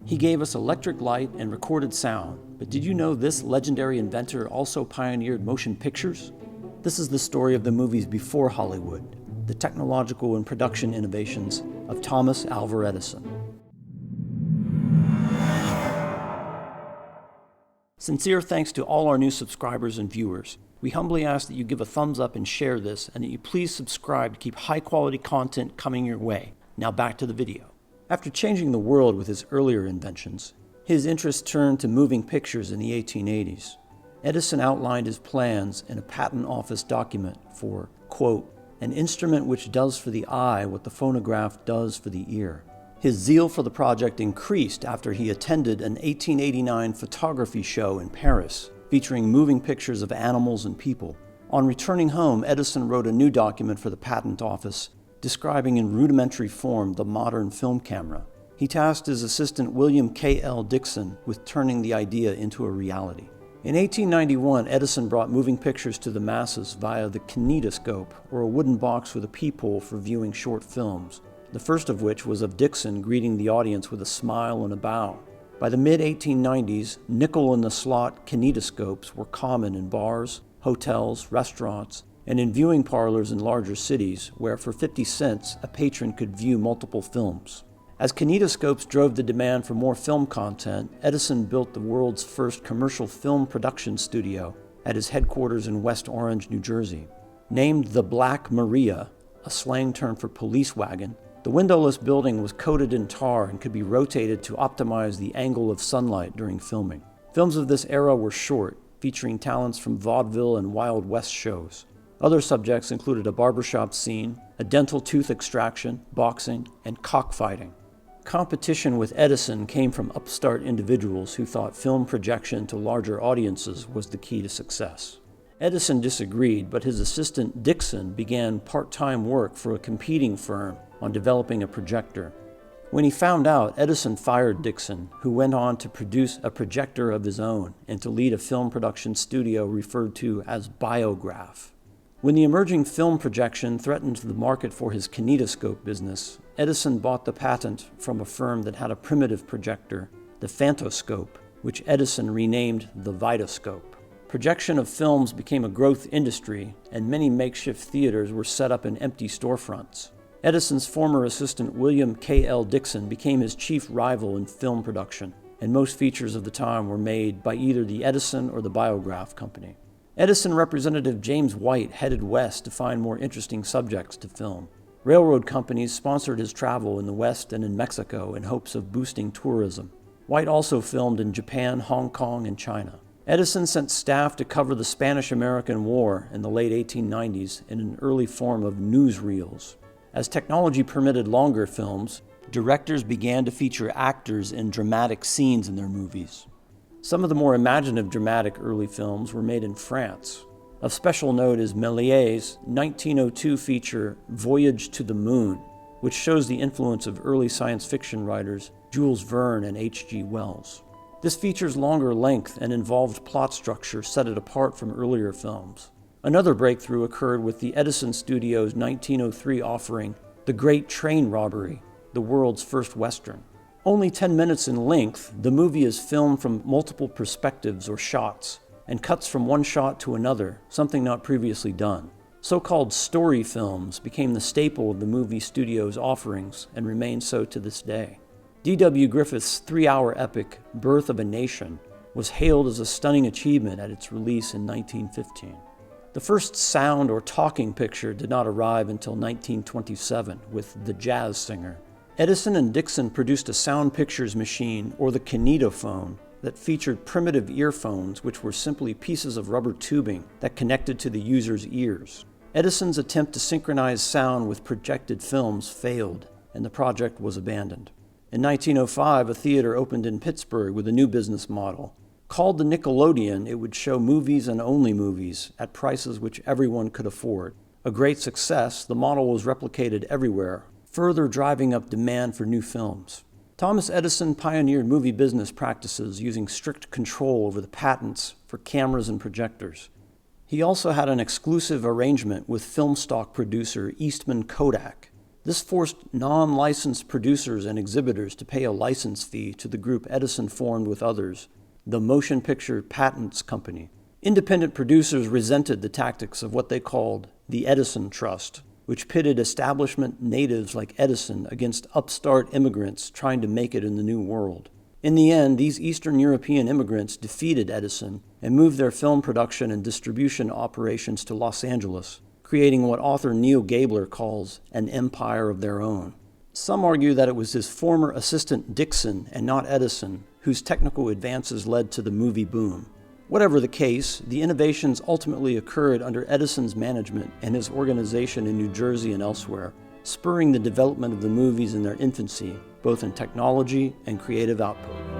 He gave us electric light and recorded sound, but did you know this legendary inventor also pioneered motion pictures? This is the story of the movies before Hollywood, the technological and production innovations of Thomas Alva Edison. Sincere thanks to all our new subscribers and viewers. We humbly ask that you give a thumbs up and share this, and that you please subscribe to keep high-quality content coming your way. Now back to the video. After changing the world with his earlier inventions, his interest turned to moving pictures in the 1880s. Edison outlined his plans in a patent office document for, quote, an instrument which does for the eye what the phonograph does for the ear. His zeal for the project increased after he attended an 1889 photography show in Paris, featuring moving pictures of animals and people. On returning home, Edison wrote a new document for the patent office, describing in rudimentary form the modern film camera. He tasked his assistant William K.L. Dickson with turning the idea into a reality. In 1891, Edison brought moving pictures to the masses via the kinetoscope, or a wooden box with a peephole for viewing short films, the first of which was of Dickson greeting the audience with a smile and a bow. By the mid-1890s, nickel-in-the-slot kinetoscopes were common in bars, hotels, restaurants, and in viewing parlors in larger cities, where for 50 cents a patron could view multiple films. As kinetoscopes drove the demand for more film content, Edison built the world's first commercial film production studio at his headquarters in West Orange, New Jersey. Named the Black Maria, a slang term for police wagon, the windowless building was coated in tar and could be rotated to optimize the angle of sunlight during filming. Films of this era were short, featuring talents from vaudeville and Wild West shows. Other subjects included a barbershop scene, a dental tooth extraction, boxing, and cockfighting. Competition with Edison came from upstart individuals who thought film projection to larger audiences was the key to success. Edison disagreed, but his assistant Dickson began part-time work for a competing firm on developing a projector. When he found out, Edison fired Dickson, who went on to produce a projector of his own and to lead a film production studio referred to as Biograph. When the emerging film projection threatened the market for his kinetoscope business, Edison bought the patent from a firm that had a primitive projector, the phantoscope, which Edison renamed the Vitascope. Projection of films became a growth industry, and many makeshift theaters were set up in empty storefronts. Edison's former assistant William K.L. Dickson became his chief rival in film production, and most features of the time were made by either the Edison or the Biograph company. Edison representative James White headed west to find more interesting subjects to film. Railroad companies sponsored his travel in the West and in Mexico in hopes of boosting tourism. White also filmed in Japan, Hong Kong, and China. Edison sent staff to cover the Spanish-American War in the late 1890s in an early form of newsreels. As technology permitted longer films, directors began to feature actors in dramatic scenes in their movies. Some of the more imaginative dramatic early films were made in France. Of special note is Méliès's 1902 feature Voyage to the Moon, which shows the influence of early science fiction writers Jules Verne and H.G. Wells. This feature's longer length and involved plot structure set it apart from earlier films. Another breakthrough occurred with the Edison Studios' 1903 offering, The Great Train Robbery, the world's first Western. Only 10 minutes in length, the movie is filmed from multiple perspectives or shots, and cuts from one shot to another, something not previously done. So-called story films became the staple of the movie studio's offerings and remain so to this day. D.W. Griffith's 3-hour epic, Birth of a Nation, was hailed as a stunning achievement at its release in 1915. The first sound or talking picture did not arrive until 1927 with The Jazz Singer. Edison and Dickson produced a sound pictures machine, or the kinetophone, that featured primitive earphones which were simply pieces of rubber tubing that connected to the user's ears. Edison's attempt to synchronize sound with projected films failed, and the project was abandoned. In 1905, a theater opened in Pittsburgh with a new business model. Called the Nickelodeon, it would show movies and only movies at prices which everyone could afford. A great success, the model was replicated everywhere, further driving up demand for new films. Thomas Edison pioneered movie business practices using strict control over the patents for cameras and projectors. He also had an exclusive arrangement with film stock producer Eastman Kodak. This forced non-licensed producers and exhibitors to pay a license fee to the group Edison formed with others, the Motion Picture Patents Company. Independent producers resented the tactics of what they called the Edison Trust, which pitted establishment natives like Edison against upstart immigrants trying to make it in the New World. In the end, these Eastern European immigrants defeated Edison and moved their film production and distribution operations to Los Angeles, creating what author Neal Gabler calls an empire of their own. Some argue that it was his former assistant Dixon and not Edison whose technical advances led to the movie boom. Whatever the case, the innovations ultimately occurred under Edison's management and his organization in New Jersey and elsewhere, spurring the development of the movies in their infancy, both in technology and creative output.